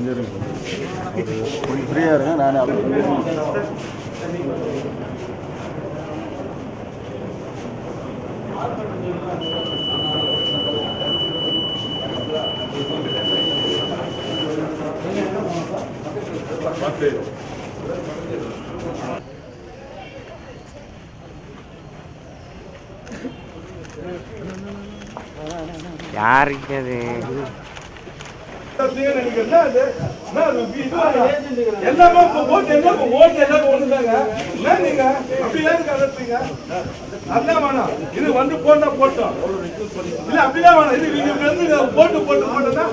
கொஞ்சம் கொஞ்சம் ஃப்ரீயாக இருங்க. நான் அப்படி யாருக்கு அது இது வந்து போட்டா போட்டோம் இல்ல அப்படிதான் வேணும். இது நீங்க வந்து போட்டு போட்டு போட்டா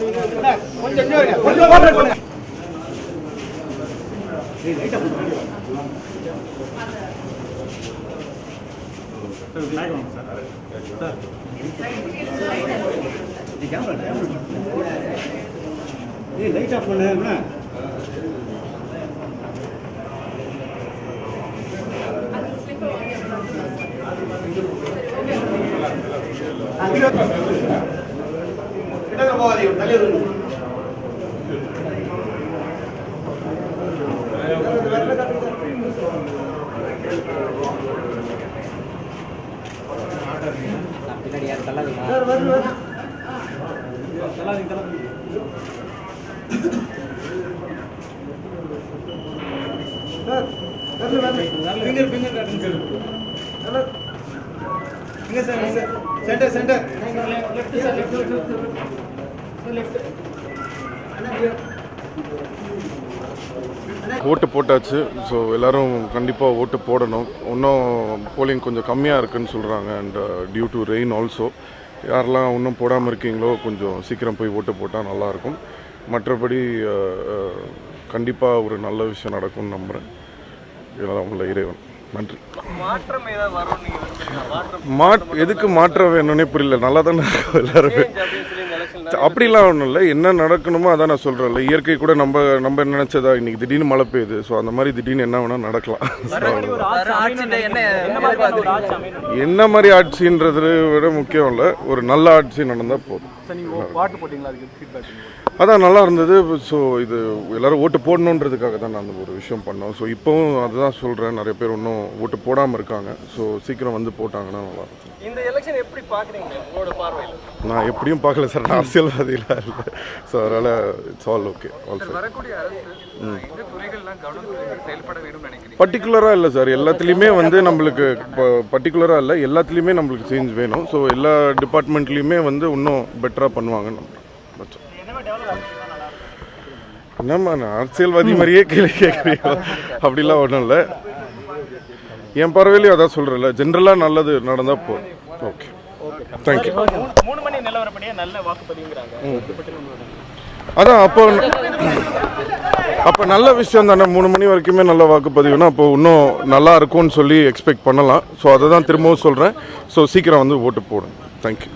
கொஞ்சம் லைட் ஆஃப் பண்ண ஓட்டு போட்டாச்சு. ஸோ எல்லோரும் கண்டிப்பாக ஓட்டு போடணும். இன்னும் போலிங் கொஞ்சம் கம்மியாக இருக்குதுன்னு சொல்கிறாங்க. And due to rain also யாரெல்லாம் இன்னும் போடாமல் இருக்கீங்களோ கொஞ்சம் சீக்கிரம் போய் ஓட்டு போட்டால் நல்லாயிருக்கும். மற்றபடி கண்டிப்பாக ஒரு நல்ல விஷயம் நடக்கும்னு நம்புகிறேன். இதெல்லாம் உள்ள இறைவன். நன்றி. எதுக்கு மாற்றம் வேணும்னே புரியல. நல்லா தானே இருக்கும் எல்லாருமே. அப்படிலாம் ஒன்றும் இல்லை. என்ன நடக்கணுமோ அதான் நான் சொல்கிறேன்ல. இயற்கை கூட நம்ம நினச்சதா இன்னைக்கு திடீர்னு மழை பெய்யுது. ஸோ அந்த மாதிரி திடீர்னு என்ன வேணால் நடக்கலாம். என்ன மாதிரி ஆட்சின்றதை விட முக்கியம் இல்லை, ஒரு நல்ல ஆட்சி நடந்தால் போதும். அதான் நல்லா இருந்தது. ஸோ இது எல்லோரும் ஓட்டு போடணுன்றதுக்காக தான் நான் அந்த ஒரு விஷயம் பண்ணோம். ஸோ இப்போவும் அதுதான் சொல்கிறேன். நிறைய பேர் இன்னும் ஓட்டு போடாமல் இருக்காங்க. ஸோ சீக்கிரம் வந்து போட்டாங்கன்னா நல்லாயிருக்கும். இந்த எலெக்ஷன் எப்படி பார்க்குறீங்க உங்களோட பார்வையில்? நான் எப்படியும் பார்க்கல சார். நான் அரசியல்வாதிலாம் இல்லை. ஸோ அதனால் இட்ஸ் ஆல் ஓகே. வரக்கூடிய அரசு இந்த துறைகள்லாம் கவனம் செயல்பட வேண்டும் நினைக்கிறீங்க? பர்டிகுலராக இல்லை சார். எல்லாத்துலேயுமே வந்து நம்மளுக்கு பர்டிகுலராக இல்லை, எல்லாத்துலேயுமே நம்மளுக்கு சேஞ்ச் வேணும். ஸோ எல்லா டிபார்ட்மெண்ட்லேயுமே வந்து இன்னும் பெட்டராக பண்ணுவாங்க. நம்ம என்னம்மா நான் அரசியல்வாதி மாதிரியே கேள்வி கேட்குறீங்க? அப்படிலாம் ஒன்றும் இல்லை. என் பார்வையிலையும் அதான் சொல்கிறேன்ல, ஜென்ரலாக நல்லது நடந்தால் போதும். Okay, thank you. 3 மணி நிலவரப்படியே நல்ல வாக்குப்பதிவுங்கிறாங்க. அதான் அப்போ நல்ல விஷயம் தானே. 3 மணி வரைக்குமே நல்ல வாக்குப்பதிவுனா அப்போ இன்னும் நல்லா இருக்கும்னு சொல்லி எக்ஸ்பெக்ட் பண்ணலாம். ஸோ அதை தான் திரும்பவும் சொல்கிறேன். ஸோ சீக்கிரம் வந்து ஓட்டு போடுங்க. தேங்க்யூ.